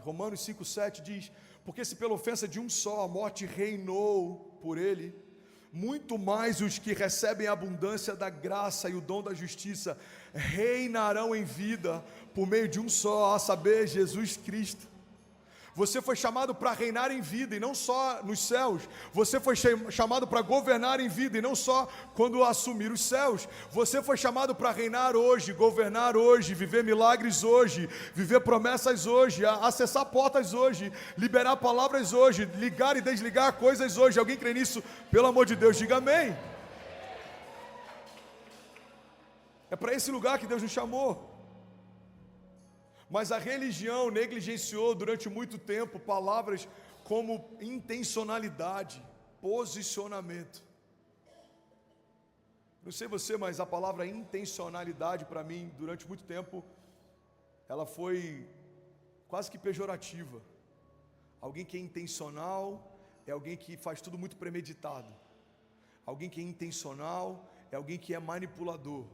Romanos 5,7 diz: porque se pela ofensa de um só a morte reinou por ele, muito mais os que recebem a abundância da graça e o dom da justiça reinarão em vida por meio de um só, a saber, Jesus Cristo. Você foi chamado para reinar em vida e não só nos céus. Você foi chamado para governar em vida e não só quando assumir os céus. Você foi chamado para reinar hoje, governar hoje, viver milagres hoje, viver promessas hoje, acessar portas hoje, liberar palavras hoje, ligar e desligar coisas hoje. Alguém crê nisso? Pelo amor de Deus, diga amém. É para esse lugar que Deus nos chamou. Mas a religião negligenciou durante muito tempo palavras como intencionalidade, posicionamento. Não sei você, mas a palavra intencionalidade para mim, durante muito tempo, ela foi quase que pejorativa. Alguém que é intencional é alguém que faz tudo muito premeditado. Alguém que é intencional é alguém que é manipulador.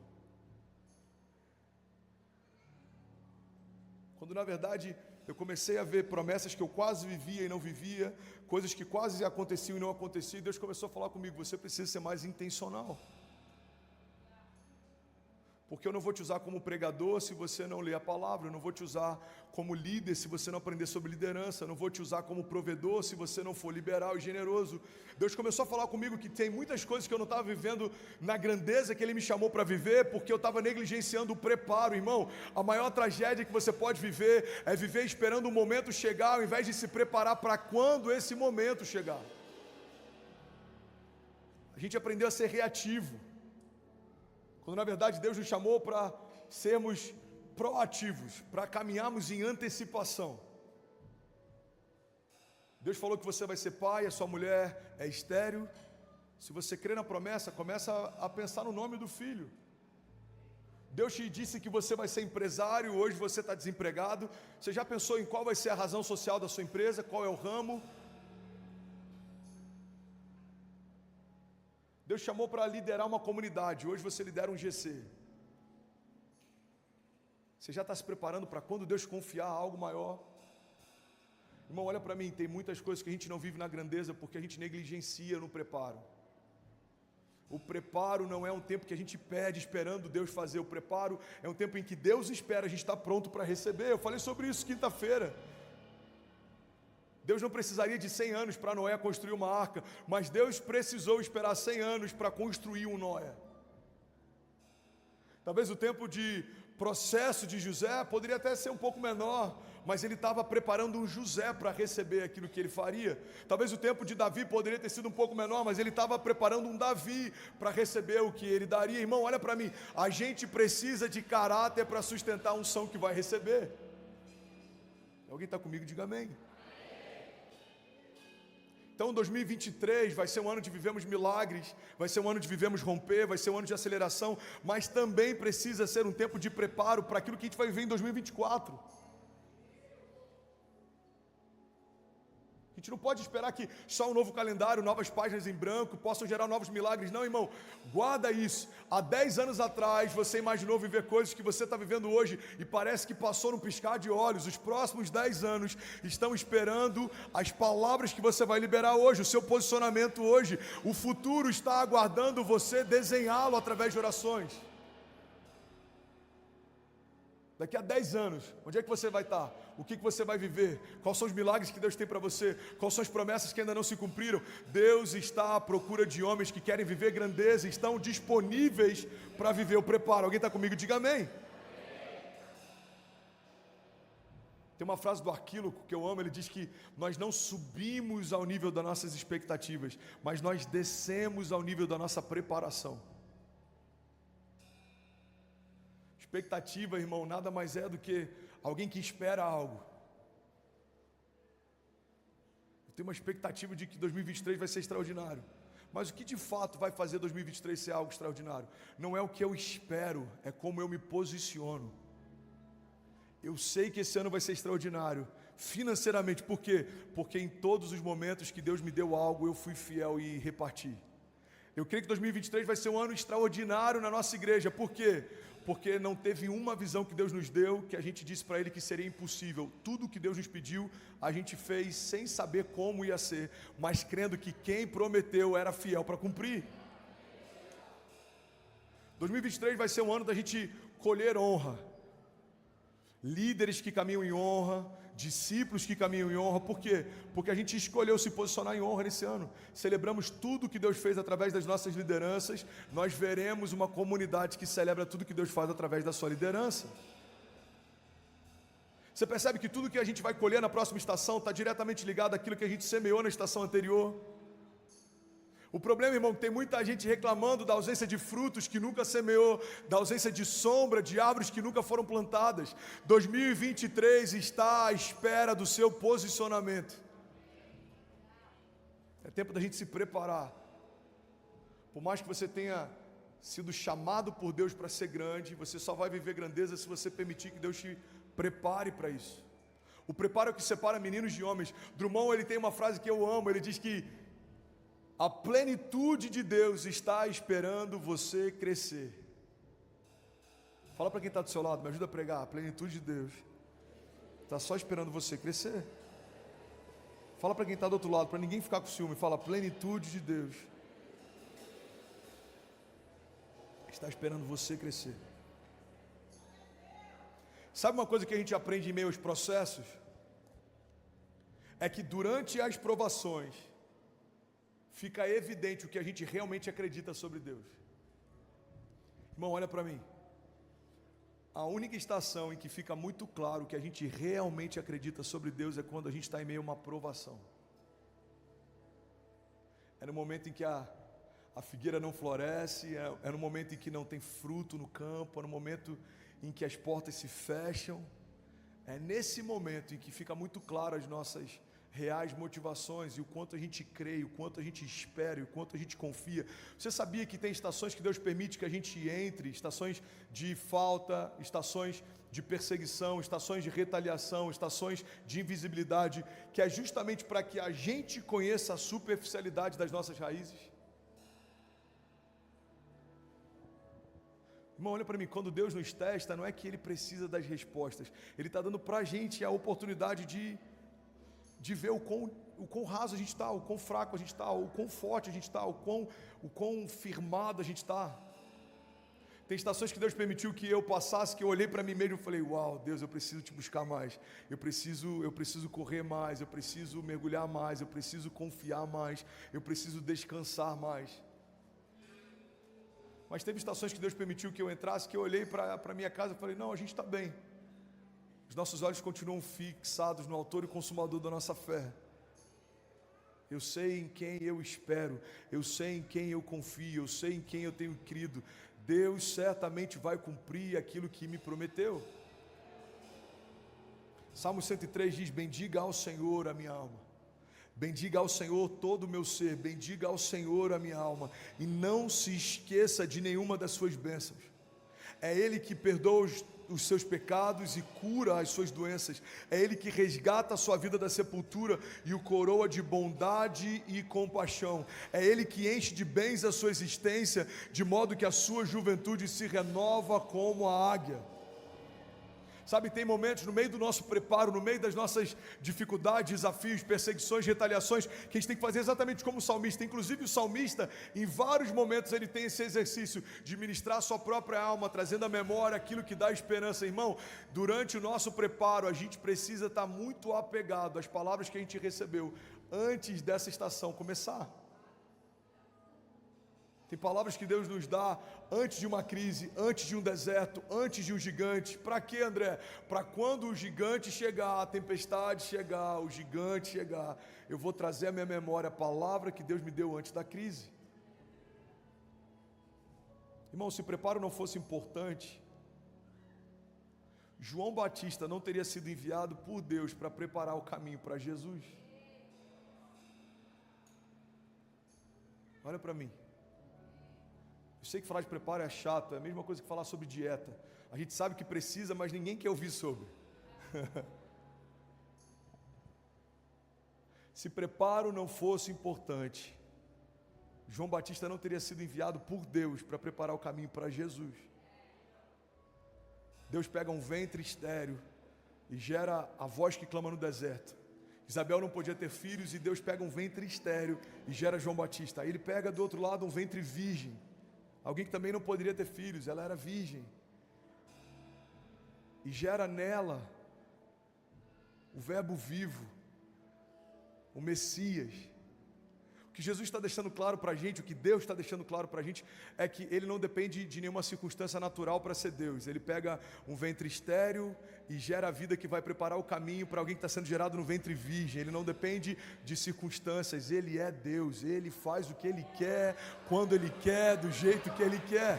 Quando na verdade eu comecei a ver promessas que eu quase vivia e não vivia, coisas que quase aconteciam e não aconteciam, e Deus começou a falar comigo: você precisa ser mais intencional. Porque eu não vou te usar como pregador se você não ler a palavra, eu não vou te usar como líder se você não aprender sobre liderança, eu não vou te usar como provedor se você não for liberal e generoso. Deus começou a falar comigo que tem muitas coisas que eu não estava vivendo na grandeza que Ele me chamou para viver, porque eu estava negligenciando o preparo. Irmão, a maior tragédia que você pode viver é viver esperando o momento chegar, ao invés de se preparar para quando esse momento chegar. A gente aprendeu a ser reativo, quando na verdade Deus nos chamou para sermos proativos, para caminharmos em antecipação. Deus falou que você vai ser pai, a sua mulher é estéril. Se você crê na promessa, começa a pensar no nome do filho. Deus te disse que você vai ser empresário, hoje você está desempregado. Você já pensou em qual vai ser a razão social da sua empresa, qual é o ramo? Deus chamou para liderar uma comunidade, hoje você lidera um GC. Você já está se preparando para quando Deus confiar algo maior? Irmão, olha para mim, tem muitas coisas que a gente não vive na grandeza porque a gente negligencia no preparo. O preparo não é um tempo que a gente perde esperando Deus fazer. O preparo é um tempo em que Deus espera, a gente está pronto para receber. Eu falei sobre isso quinta-feira. Deus não precisaria de 100 anos para Noé construir uma arca, mas Deus precisou esperar 100 anos para construir um Noé. Talvez o tempo de processo de José poderia até ser um pouco menor, mas ele estava preparando um José para receber aquilo que ele faria. Talvez o tempo de Davi poderia ter sido um pouco menor, mas ele estava preparando um Davi para receber o que ele daria. Irmão, olha para mim, a gente precisa de caráter para sustentar a unção que vai receber. Alguém está comigo? Diga amém. Então 2023 vai ser um ano de vivemos milagres, vai ser um ano de vivemos romper, vai ser um ano de aceleração, mas também precisa ser um tempo de preparo para aquilo que a gente vai viver em 2024. A gente não pode esperar que só um novo calendário, novas páginas em branco possam gerar novos milagres. Não, irmão, guarda isso. Há 10 anos atrás você imaginou viver coisas que você está vivendo hoje e parece que passou num piscar de olhos. Os próximos 10 anos estão esperando as palavras que você vai liberar hoje, o seu posicionamento hoje. O futuro está aguardando você desenhá-lo através de orações. Daqui a 10 anos, onde é que você vai estar? O que você vai viver? Quais são os milagres que Deus tem para você? Quais são as promessas que ainda não se cumpriram? Deus está à procura de homens que querem viver grandeza e estão disponíveis para viver o preparo. Alguém está comigo? Diga amém. Tem uma frase do Arquíloco que eu amo, ele diz que nós não subimos ao nível das nossas expectativas, mas nós descemos ao nível da nossa preparação. Expectativa, irmão, nada mais é do que alguém que espera algo. Eu tenho uma expectativa de que 2023 vai ser extraordinário. Mas o que de fato vai fazer 2023 ser algo extraordinário? Não é o que eu espero, é como eu me posiciono. Eu sei que esse ano vai ser extraordinário, financeiramente. Por quê? Porque em todos os momentos que Deus me deu algo, eu fui fiel e reparti. Eu creio que 2023 vai ser um ano extraordinário na nossa igreja. Por quê? porque não teve uma visão que Deus nos deu que a gente disse para Ele que seria impossível. Tudo que Deus nos pediu, a gente fez sem saber como ia ser, mas crendo que quem prometeu era fiel para cumprir. 2023 vai ser um ano da gente colher honra. Líderes que caminham em honra, discípulos que caminham em honra. Por quê? Porque a gente escolheu se posicionar em honra nesse ano. Celebramos tudo que Deus fez através das nossas lideranças. Nós veremos uma comunidade que celebra tudo que Deus faz através da sua liderança. Você percebe que tudo que a gente vai colher na próxima estação está diretamente ligado àquilo que a gente semeou na estação anterior. O problema, irmão, é que tem muita gente reclamando da ausência de frutos que nunca semeou, da ausência de sombra, de árvores que nunca foram plantadas. 2023 está à espera do seu posicionamento. É tempo da gente se preparar. Por mais que você tenha sido chamado por Deus para ser grande, você só vai viver grandeza se você permitir que Deus te prepare para isso. O preparo é o que separa meninos de homens. Drummond, ele tem uma frase que eu amo, ele diz que a plenitude de Deus está esperando você crescer. Fala para quem está do seu lado, me ajuda a pregar. A plenitude de Deus está só esperando você crescer. Fala para quem está do outro lado, para ninguém ficar com ciúme. Fala, a plenitude de Deus está esperando você crescer. Sabe uma coisa que a gente aprende em meio aos processos? É que durante as provações fica evidente o que a gente realmente acredita sobre Deus. Irmão, olha para mim. A única estação em que fica muito claro o que a gente realmente acredita sobre Deus é quando a gente está em meio a uma provação. É no momento em que a figueira não floresce, é no momento em que não tem fruto no campo, é no momento em que as portas se fecham. É nesse momento em que fica muito claro as nossas reais motivações e o quanto a gente crê, o quanto a gente espera e o quanto a gente confia. Você sabia que tem estações que Deus permite que a gente entre, estações de falta, estações de perseguição, estações de retaliação, estações de invisibilidade, que é justamente para que a gente conheça a superficialidade das nossas raízes? Irmão, olha para mim, quando Deus nos testa, não é que Ele precisa das respostas, Ele está dando para a gente a oportunidade de ver o quão raso a gente está, o quão fraco a gente está, o quão forte a gente está, o quão firmado a gente está. Tem estações que Deus permitiu que eu passasse, que eu olhei para mim mesmo e falei, uau, Deus, eu preciso te buscar mais, eu preciso correr mais, eu preciso mergulhar mais, eu preciso confiar mais, eu preciso descansar mais. Mas teve estações que Deus permitiu que eu entrasse, que eu olhei para a minha casa e falei, não, a gente está bem. Os nossos olhos continuam fixados no autor e consumador da nossa fé. Eu sei em quem eu espero, eu sei em quem eu confio, eu sei em quem eu tenho crido. Deus certamente vai cumprir aquilo que me prometeu. Salmo 103 diz, bendiga ao Senhor a minha alma. Bendiga ao Senhor todo o meu ser, bendiga ao Senhor a minha alma, e não se esqueça de nenhuma das suas bênçãos. É Ele que perdoa os seus pecados e cura as suas doenças. É Ele que resgata a sua vida da sepultura e o coroa de bondade e compaixão. É Ele que enche de bens a sua existência, de modo que a sua juventude se renova como a águia. Sabe, tem momentos no meio do nosso preparo, no meio das nossas dificuldades, desafios, perseguições, retaliações, que a gente tem que fazer exatamente como o salmista. Inclusive o salmista, em vários momentos, ele tem esse exercício de ministrar a sua própria alma, trazendo à memória aquilo que dá esperança. Irmão, durante o nosso preparo, a gente precisa estar muito apegado às palavras que a gente recebeu antes dessa estação começar. Tem palavras que Deus nos dá antes de uma crise, antes de um deserto, antes de um gigante. Para quê, André? Para quando o gigante chegar, a tempestade chegar, o gigante chegar, eu vou trazer à minha memória a palavra que Deus me deu antes da crise. Irmão, se o preparo não fosse importante, João Batista não teria sido enviado por Deus para preparar o caminho para Jesus. Olha para mim. Eu sei que falar de preparo é chato, é a mesma coisa que falar sobre dieta. A gente sabe que precisa, mas ninguém quer ouvir sobre. Se preparo não fosse importante, João Batista não teria sido enviado por Deus para preparar o caminho para Jesus. Deus pega um ventre estéril e gera a voz que clama no deserto. Isabel não podia ter filhos e Deus pega um ventre estéril e gera João Batista. Aí ele pega do outro lado um ventre virgem, alguém que também não poderia ter filhos, ela era virgem, e gera nela o verbo vivo, o Messias. O que Jesus está deixando claro para a gente, o que Deus está deixando claro para a gente, é que Ele não depende de nenhuma circunstância natural para ser Deus. Ele pega um ventre estéril e gera a vida que vai preparar o caminho para alguém que está sendo gerado no ventre virgem. Ele não depende de circunstâncias, Ele é Deus, Ele faz o que Ele quer, quando Ele quer, do jeito que Ele quer.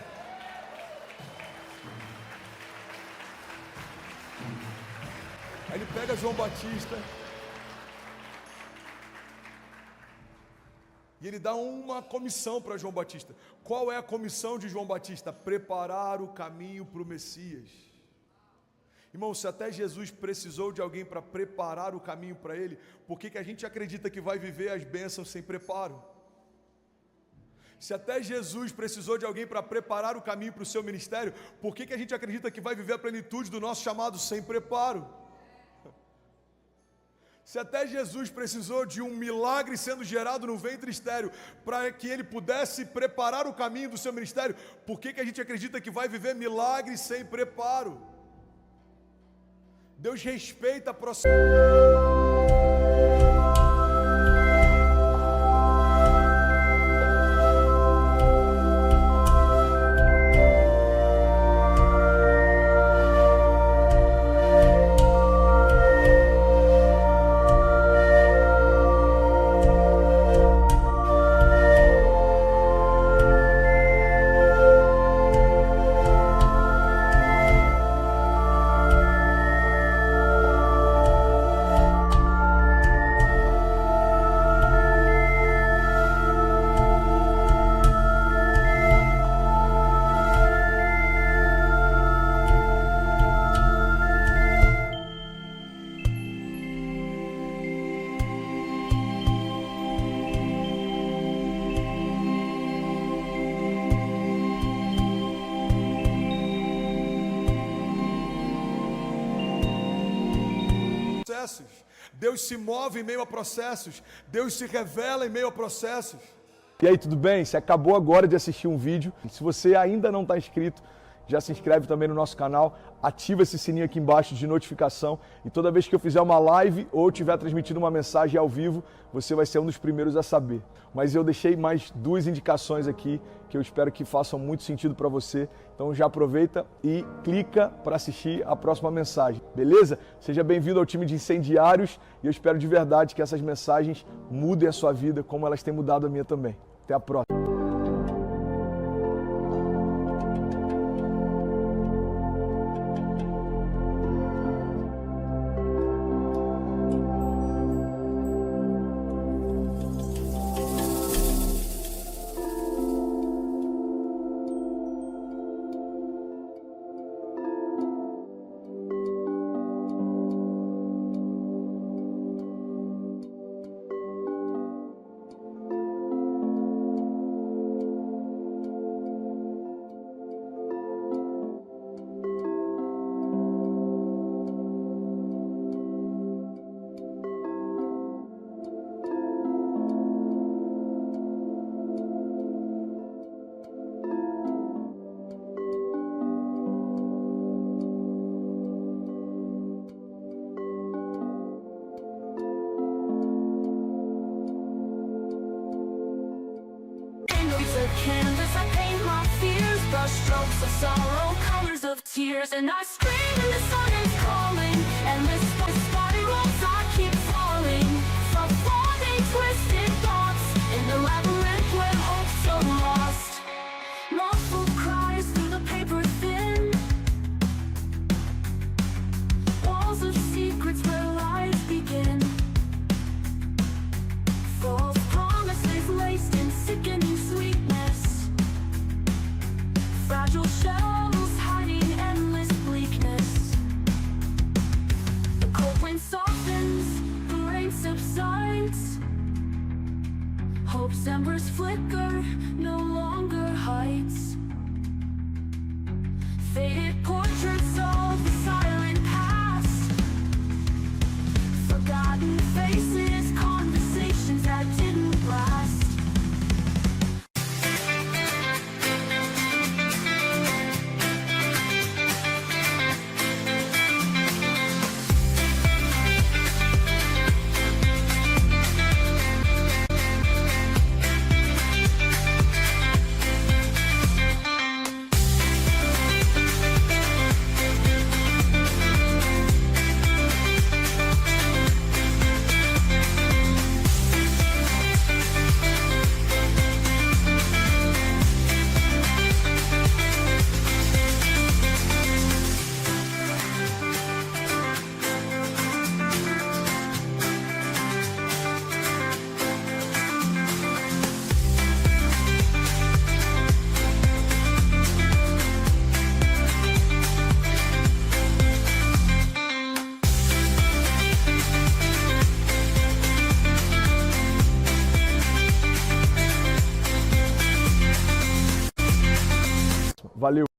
Aí ele pega João Batista e ele dá uma comissão para João Batista. Qual é a comissão de João Batista? Preparar o caminho para o Messias. Irmão, se até Jesus precisou de alguém para preparar o caminho para Ele, por que a gente acredita que vai viver as bênçãos sem preparo? Se até Jesus precisou de alguém para preparar o caminho para o seu ministério, por que a gente acredita que vai viver a plenitude do nosso chamado sem preparo? Se até Jesus precisou de um milagre sendo gerado no ventre estéril para que Ele pudesse preparar o caminho do seu ministério, por que a gente acredita que vai viver milagres sem preparo? Deus respeita a processo. Deus se move em meio a processos, Deus se revela em meio a processos. E aí, tudo bem? Você acabou agora de assistir um vídeo. Se você ainda não está inscrito, já se inscreve também no nosso canal, ativa esse sininho aqui embaixo de notificação e toda vez que eu fizer uma live ou estiver transmitindo uma mensagem ao vivo, você vai ser um dos primeiros a saber. Mas eu deixei mais 2 indicações aqui que eu espero que façam muito sentido para você. Então já aproveita e clica para assistir a próxima mensagem, beleza? Seja bem-vindo ao time de incendiários e eu espero de verdade que essas mensagens mudem a sua vida como elas têm mudado a minha também. Até a próxima. Canvas, I paint my fears, brush strokes of sorrow, colors of tears, and I scream and the sun is calling, and this spirals I keep falling, from falling twisted thoughts, in the labyrinth where hope's so lost, muffled cries through the paper thin, walls of secrets where lies begin, false promises laced in sickening sweetness, fragile shells hiding endless bleakness. The cold wind softens, the rain subsides, hope's embers flicker, no longer heights. Faded portraits all Valeu!